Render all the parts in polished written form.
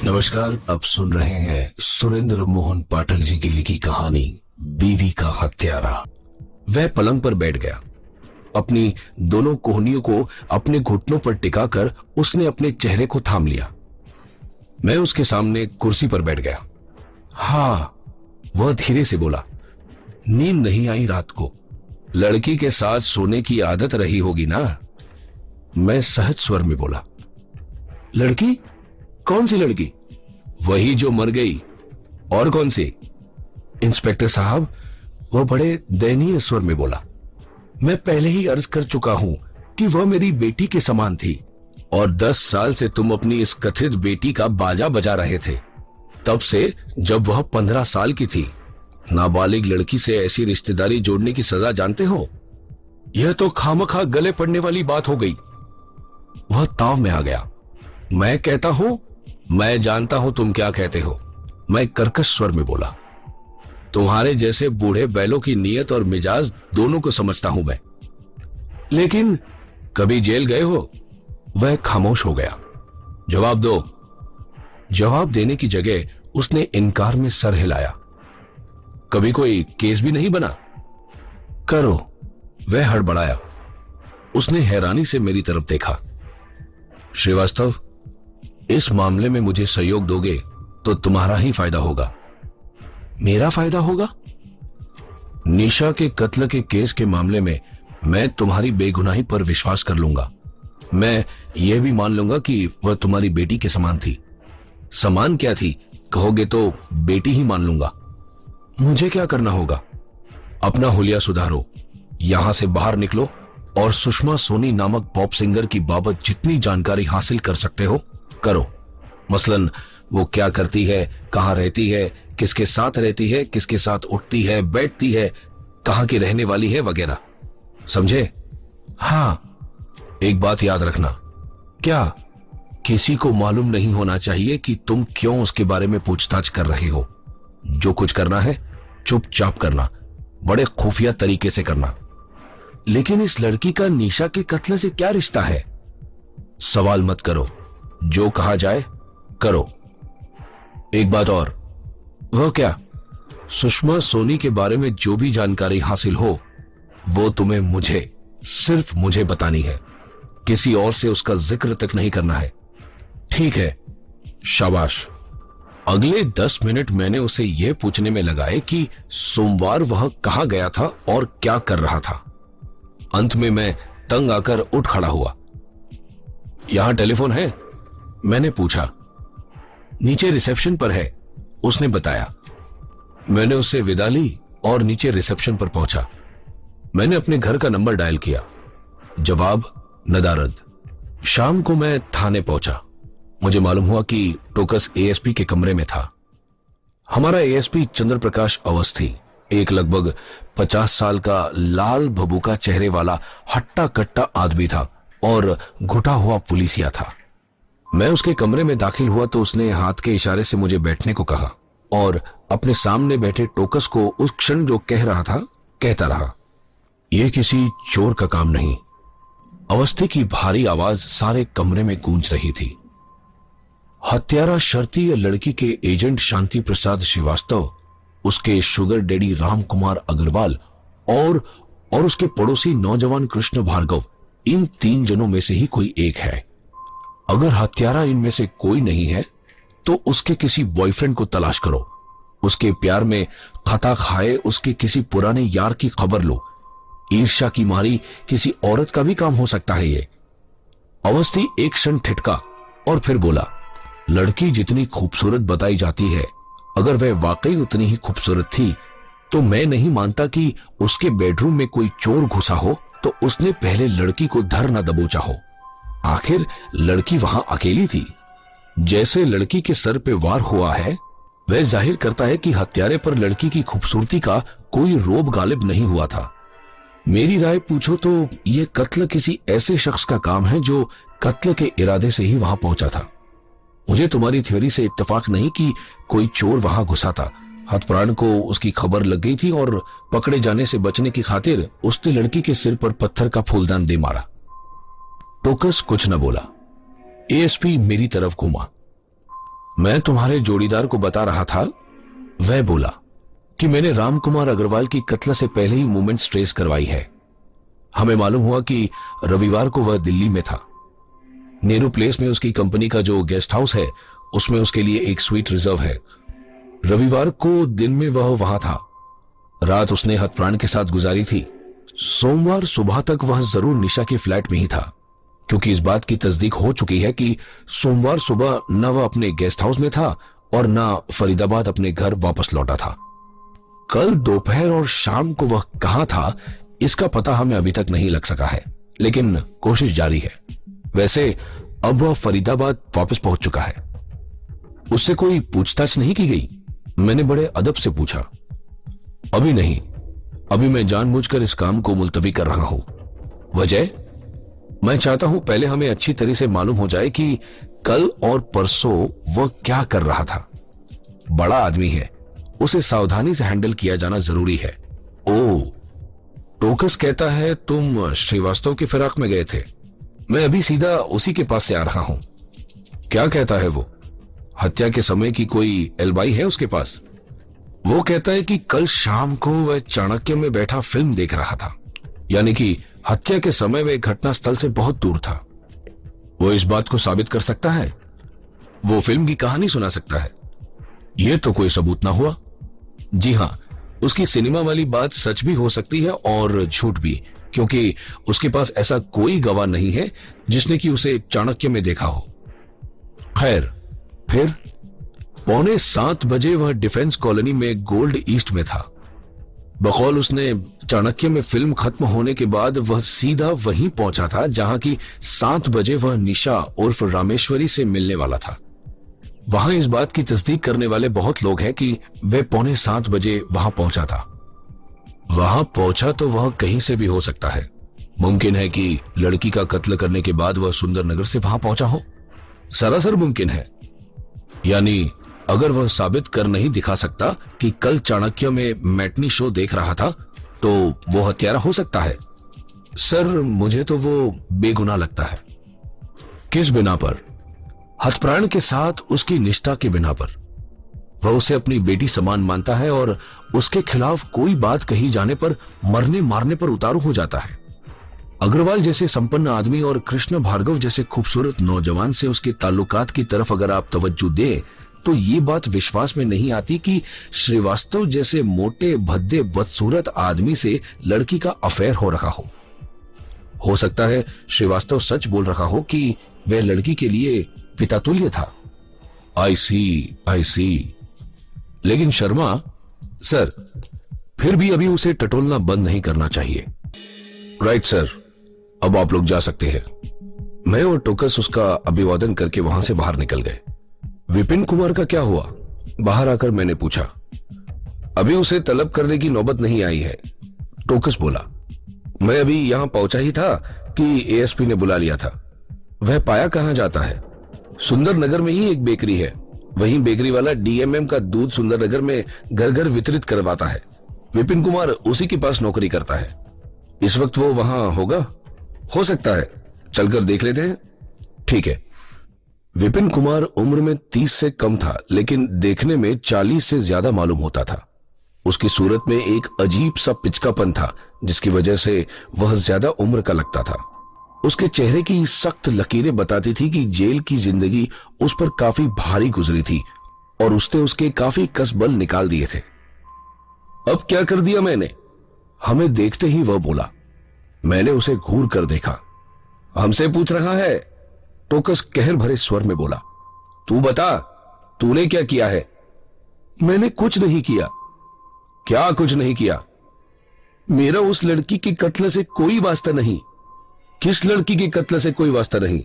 नमस्कार, आप सुन रहे हैं सुरेंद्र मोहन पाठक जी की लिखी कहानी बीवी का हत्यारा। वह पलंग पर बैठ गया। अपनी दोनों कोहनियों को अपने घुटनों पर टिकाकर उसने अपने चेहरे को थाम लिया। मैं उसके सामने कुर्सी पर बैठ गया। हाँ, वह धीरे से बोला। नींद नहीं आई रात को। लड़की के साथ सोने की आदत रही होगी ना? मैं सहज स्वर में बोला। लड़की? कौन सी लड़की? वही जो मर गई। और कौन सी? इंस्पेक्टर साहब, वह बड़े दयनीय स्वर में बोला। मैं पहले ही अर्ज कर चुका हूं कि वह मेरी बेटी के समान थी और 10 साल से तुम अपनी इस कथित बेटी का बाजा बजा रहे थे, तब से जब वह 15 साल की थी। नाबालिग लड़की से ऐसी रिश्तेदारी जोड़ने की सजा जानते हो? यह तो खामखा गले पड़ने वाली बात हो गई। वह ताव में आ गया। मैं कहता हूं, मैं जानता हूं तुम क्या कहते हो, मैं कर्कश स्वर में बोला। तुम्हारे जैसे बूढ़े बैलों की नीयत और मिजाज दोनों को समझता हूं मैं। लेकिन कभी जेल गए हो? वह खामोश हो गया। जवाब दो। जवाब देने की जगह उसने इनकार में सर हिलाया। कभी कोई केस भी नहीं बना? करो। वह हड़बड़ाया। उसने हैरानी से मेरी तरफ देखा। श्रीवास्तव, इस मामले में मुझे सहयोग दोगे तो तुम्हारा ही फायदा होगा। मेरा फायदा होगा? निशा के कत्ल के केस के मामले में मैं तुम्हारी बेगुनाही पर विश्वास कर लूंगा। मैं यह भी मान लूंगा कि वह तुम्हारी बेटी के समान थी। समान क्या थी कहोगे तो बेटी ही मान लूंगा। मुझे क्या करना होगा? अपना हुलिया सुधारो, यहां से बाहर निकलो और सुषमा सोनी नामक पॉप सिंगर की बाबत जितनी जानकारी हासिल कर सकते हो करो। मसलन वो क्या करती है, कहां रहती है, किसके साथ रहती है, किसके साथ उठती है, बैठती है, कहां की रहने वाली है, वगैरह। समझे? हाँ। एक बात याद रखना। क्या? किसी को मालूम नहीं होना चाहिए कि तुम क्यों उसके बारे में पूछताछ कर रहे हो। जो कुछ करना है चुपचाप करना, बड़े खुफिया तरीके से करना। लेकिन इस लड़की का निशा के कत्ल से क्या रिश्ता है? सवाल मत करो, जो कहा जाए करो। एक बात और। वह क्या? सुषमा सोनी के बारे में जो भी जानकारी हासिल हो वो तुम्हें मुझे, सिर्फ मुझे बतानी है। किसी और से उसका जिक्र तक नहीं करना है। ठीक है? शाबाश। अगले 10 मिनट मैंने उसे यह पूछने में लगाए कि सोमवार वह कहां गया था और क्या कर रहा था। अंत में मैं तंग आकर उठ खड़ा हुआ। यहां टेलीफोन है? मैंने पूछा। नीचे रिसेप्शन पर है, उसने बताया। मैंने उससे विदा ली और नीचे रिसेप्शन पर पहुंचा। मैंने अपने घर का नंबर डायल किया। जवाब नदारद। शाम को मैं थाने पहुंचा। मुझे मालूम हुआ कि टोकस एएसपी के कमरे में था। हमारा एएसपी चंद्र प्रकाश अवस्थी एक लगभग 50 साल का लाल भभूका चेहरे वाला हट्टा कट्टा आदमी था और घुटा हुआ पुलिसिया था। मैं उसके कमरे में दाखिल हुआ तो उसने हाथ के इशारे से मुझे बैठने को कहा और अपने सामने बैठे टोकस को उस क्षण जो कह रहा था कहता रहा। यह किसी चोर का काम नहीं। अवस्थी की भारी आवाज सारे कमरे में गूंज रही थी। हत्यारा शर्तीय लड़की के एजेंट शांति प्रसाद श्रीवास्तव, उसके शुगर डैडी राम कुमार अग्रवाल और उसके पड़ोसी नौजवान कृष्ण भार्गव, इन 3 जनों में से ही कोई एक है। अगर हत्यारा इनमें से कोई नहीं है तो उसके किसी बॉयफ्रेंड को तलाश करो। उसके प्यार में खता खाए उसके किसी पुराने यार की खबर लो। ईर्ष्या की मारी किसी औरत का भी काम हो सकता है ये। अवस्थी एक क्षण ठिठका और फिर बोला, लड़की जितनी खूबसूरत बताई जाती है, अगर वह वाकई उतनी ही खूबसूरत थी तो मैं नहीं मानता कि उसके बेडरूम में कोई चोर घुसा हो तो उसने पहले लड़की को धर न दबोचा हो। आखिर लड़की वहां अकेली थी। जैसे लड़की के सर पे वार हुआ है वह जाहिर करता है कि हत्यारे पर लड़की की खूबसूरती का कोई रोब गालिब नहीं हुआ था। मेरी राय पूछो तो यह कत्ल किसी ऐसे शख्स का काम है जो कत्ल के इरादे से ही वहां पहुंचा था। मुझे तुम्हारी थ्योरी से इत्तेफाक नहीं कि कोई चोर वहां घुसा था। हथप्राण को उसकी खबर लग गई थी और पकड़े जाने से बचने की खातिर उसने लड़की के सिर पर पत्थर का फूलदान दे मारा। टोकस कुछ न बोला। एएसपी मेरी तरफ घूमा। मैं तुम्हारे जोड़ीदार को बता रहा था, वह बोला, कि मैंने राम कुमार अग्रवाल की कत्ल से पहले ही मूवमेंट ट्रेस करवाई है। हमें मालूम हुआ कि रविवार को वह दिल्ली में था। नेहरू प्लेस में उसकी कंपनी का जो गेस्ट हाउस है उसमें उसके लिए एक स्वीट रिजर्व है। रविवार को दिन में वह वहां था। रात उसने हथप्राण के साथ गुजारी थी। सोमवार सुबह तक वह जरूर निशा के फ्लैट में ही था, क्योंकि इस बात की तस्दीक हो चुकी है कि सोमवार सुबह न वह अपने गेस्ट हाउस में था और न फरीदाबाद अपने घर वापस लौटा था। कल दोपहर और शाम को वह कहां था इसका पता हमें अभी तक नहीं लग सका है, लेकिन कोशिश जारी है। वैसे अब वह फरीदाबाद वापस पहुंच चुका है। उससे कोई पूछताछ नहीं की गई? मैंने बड़े अदब से पूछा। अभी नहीं, अभी मैं जानबूझकर इस काम को मुलतवी कर रहा हूं। वजह? मैं चाहता हूं पहले हमें अच्छी तरह से मालूम हो जाए कि कल और परसों वह क्या कर रहा था। बड़ा आदमी है, उसे सावधानी से हैंडल किया जाना जरूरी है। ओ, टोकस कहता है तुम श्रीवास्तव के फिराक में गए थे। मैं अभी सीधा उसी के पास से आ रहा हूं। क्या कहता है वो? हत्या के समय की कोई एलबाई है उसके पास? वो कहता है कि कल शाम को वह चाणक्य में बैठा फिल्म देख रहा था, यानी कि हत्या के समय वह घटना स्थल से बहुत दूर था। वो इस बात को साबित कर सकता है? वो फिल्म की कहानी सुना सकता है? यह तो कोई सबूत ना हुआ। जी हां, उसकी सिनेमा वाली बात सच भी हो सकती है और झूठ भी, क्योंकि उसके पास ऐसा कोई गवाह नहीं है जिसने कि उसे चाणक्य में देखा हो। खैर, फिर 6:45 बजे वह डिफेंस कॉलोनी में गोल्ड ईस्ट में था। बकौल उसने चाणक्य में फिल्म खत्म होने के बाद वह सीधा वहीं पहुंचा था जहां की 7 बजे वह निशा उर्फ रामेश्वरी से मिलने वाला था। वहां इस बात की तस्दीक करने वाले बहुत लोग हैं कि वह 6:45 बजे वहां पहुंचा था। वहां पहुंचा तो वह कहीं से भी हो सकता है। मुमकिन है कि लड़की का कत्ल करने के बाद वह सुंदरनगर से वहां पहुंचा हो। सरासर मुमकिन है। यानी अगर वह साबित कर नहीं दिखा सकता कि कल चाणक्य में मैटनी शो देख रहा था, तो वो हत्यारा हो सकता है। सर, मुझे तो वो बेगुनाह लगता है। किस बिना पर? हथप्राण के साथ उसकी निष्ठा के बिना पर। वह उसे अपनी बेटी समान मानता है और उसके खिलाफ कोई बात कही जाने पर मरने मारने पर उतारू हो जाता है। अग्रवाल जैसे संपन्न आदमी और कृष्ण भार्गव जैसे खूबसूरत नौजवान से उसके ताल्लुकात की तरफ अगर आप तवज्जो दे तो ये बात विश्वास में नहीं आती कि श्रीवास्तव जैसे मोटे भद्दे बदसूरत आदमी से लड़की का अफेयर हो रहा हो। हो सकता है श्रीवास्तव सच बोल रहा हो कि वह लड़की के लिए पितातुल्य था। आई सी। लेकिन शर्मा सर, फिर भी अभी उसे टटोलना बंद नहीं करना चाहिए। राइट सर, अब आप लोग जा सकते हैं। मैं और टोकस उसका अभिवादन करके वहां से बाहर निकल गए। विपिन कुमार का क्या हुआ? बाहर आकर मैंने पूछा। अभी उसे तलब करने की नौबत नहीं आई है, टोकस बोला। मैं अभी यहां पहुंचा ही था कि एएसपी ने बुला लिया था। वह पाया कहां जाता है? सुंदरनगर में ही एक बेकरी है, वहीं बेकरी वाला डीएमएम का दूध सुंदरनगर में घर घर वितरित करवाता है। विपिन कुमार उसी के पास नौकरी करता है। इस वक्त वो वहां होगा? हो सकता है, चलकर देख लेते हैं। ठीक है। विपिन कुमार उम्र में 30 से कम था, लेकिन देखने में 40 से ज्यादा मालूम होता था। उसकी सूरत में एक अजीब सा पिचकापन था, जिसकी वजह से वह ज्यादा उम्र का लगता था। उसके चेहरे की सख्त लकीरें बताती थी कि जेल की जिंदगी उस पर काफी भारी गुजरी थी और उसने उसके काफी कसबल निकाल दिए थे। अब क्या कर दिया मैंने? हमें देखते ही वह बोला। मैंने उसे घूर कर देखा। हमसे पूछ रहा है? टोकस कहर भरे स्वर में बोला। तू बता, तूने क्या किया है? मैंने कुछ नहीं किया। क्या कुछ नहीं किया? मेरा उस लड़की के कत्ल से कोई वास्ता नहीं। किस लड़की के कत्ल से कोई वास्ता नहीं?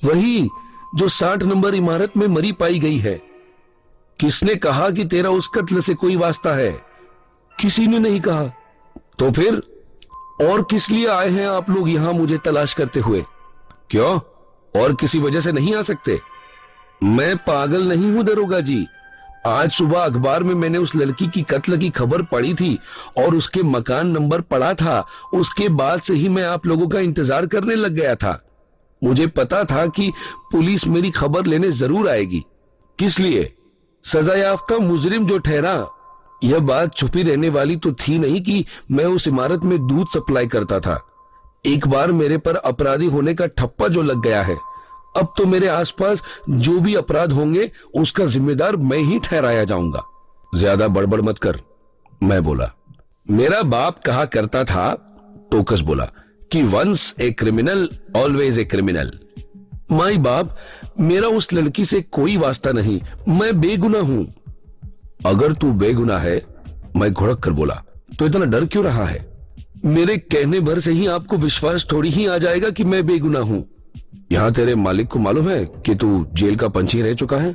वही जो 60 नंबर इमारत में मरी पाई गई है। किसने कहा कि तेरा उस कत्ल से कोई वास्ता है? किसी ने नहीं कहा। तो फिर और किस लिए आए हैं आप लोग यहां मुझे तलाश करते हुए? क्यों, और किसी वजह से नहीं आ सकते? मैं पागल नहीं हूं दरोगा जी। आज सुबह अखबार में मैंने उस लड़की की कत्ल की खबर पढ़ी थी और उसके मकान नंबर पढ़ा था। उसके बाद से ही मैं आप लोगों का इंतजार करने लग गया था। मुझे पता था कि पुलिस मेरी खबर लेने जरूर आएगी। किस लिए? सजा याफ्ता मुजरिम जो ठहरा। यह बात छुपी रहने वाली तो थी नहीं कि मैं उस इमारत में दूध सप्लाई करता था। एक बार मेरे पर अपराधी होने का ठप्पा जो लग गया है, अब तो मेरे आसपास जो भी अपराध होंगे उसका जिम्मेदार मैं ही ठहराया जाऊंगा। ज्यादा बड़बड़ मत कर, मैं बोला। मेरा बाप कहा करता था, टोकस बोला, कि once a criminal always a criminal. माई बाप, मेरा उस लड़की से कोई वास्ता नहीं, मैं बेगुनाह हूं। अगर तू बेगुनाह है, मैं घुड़क कर बोला, तो इतना डर क्यों रहा है? मेरे कहने भर से ही आपको विश्वास थोड़ी ही आ जाएगा कि मैं बेगुनाह हूं। यहां तेरे मालिक को मालूम है कि तू जेल का पंछी रह चुका है?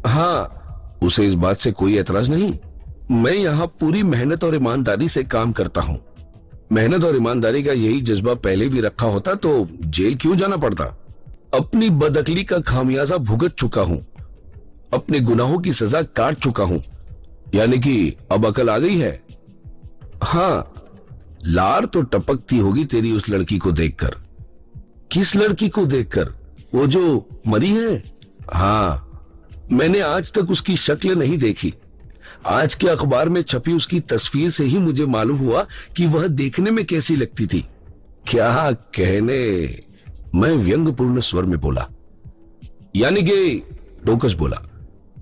हाँ, उसे इस बात से कोई एतराज नहीं। मैं यहां पूरी मेहनत और ईमानदारी से काम करता हूं। मेहनत और ईमानदारी का यही जज्बा पहले भी रखा होता तो जेल क्यों जाना पड़ता? अपनी बदअकली का खामियाजा भुगत चुका हूं, अपने गुनाहों की सजा काट चुका हूं, यानी कि अब अकल आ गई है। हाँ, लार तो टपकती होगी तेरी उस लड़की को देखकर। किस लड़की को देखकर? वो जो मरी है? हाँ, मैंने आज तक उसकी शक्ल नहीं देखी। आज के अखबार में छपी उसकी तस्वीर से ही मुझे मालूम हुआ कि वह देखने में कैसी लगती थी। क्या कहने, मैं व्यंग्यपूर्ण स्वर में बोला। यानी कि, टोकस बोला,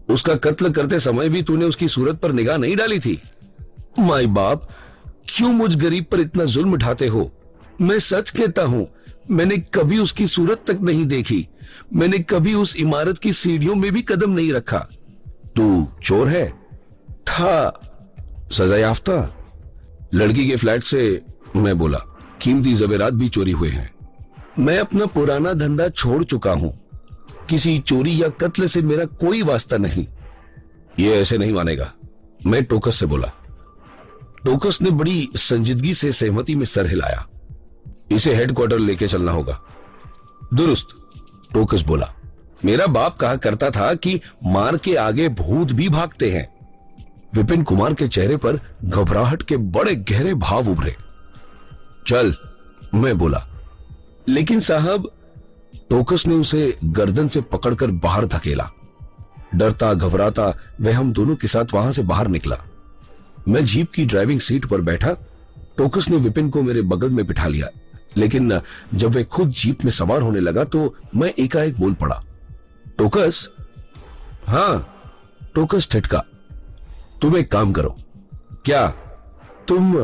उसका कत्ल करते समय भी तूने उसकी सूरत पर निगाह नहीं डाली थी? माई बाप, क्यों मुझ गरीब पर इतना जुल्म उठाते हो? मैं सच कहता हूं, मैंने कभी उसकी सूरत तक नहीं देखी। मैंने कभी उस इमारत की सीढ़ियों में भी कदम नहीं रखा। तू चोर है? था सजा याफ्ता। लड़की के फ्लैट से, मैं बोला, कीमती ज़ेवरात भी चोरी हुए हैं। मैं अपना पुराना धंधा छोड़ चुका हूं। किसी चोरी या कत्ल से मेरा कोई वास्ता नहीं। ये ऐसे नहीं मानेगा, मैं टोकस से बोला। टोकस ने बड़ी संजीदगी से सहमति में सर हिलाया। इसे हेडक्वार्टर लेके चलना होगा। दुरुस्त, टोकस बोला। मेरा बाप कहा करता था कि मार के आगे भूत भी भागते हैं। विपिन कुमार के चेहरे पर घबराहट के बड़े गहरे भाव उभरे। चल, मैं बोला। लेकिन साहब, टोकस ने उसे गर्दन से पकड़कर बाहर धकेला। डरता घबराता वह हम दोनों के साथ वहां से बाहर निकला। मैं जीप की ड्राइविंग सीट पर बैठा। टोकस ने विपिन को मेरे बगल में बिठा लिया, लेकिन जब वह खुद जीप में सवार होने लगा तो मैं एकाएक बोल पड़ा, टोकस। हाँ, टोकस ठिठका। तुम एक काम करो। क्या? तुम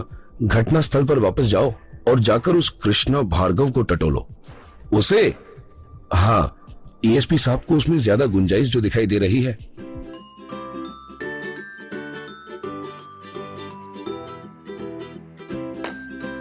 घटनास्थल पर वापस जाओ और जाकर उस कृष्णा भार्गव को टटोलो। उसे? हाँ, एएसपी साहब को उसमें ज्यादा गुंजाइश जो दिखाई दे रही है।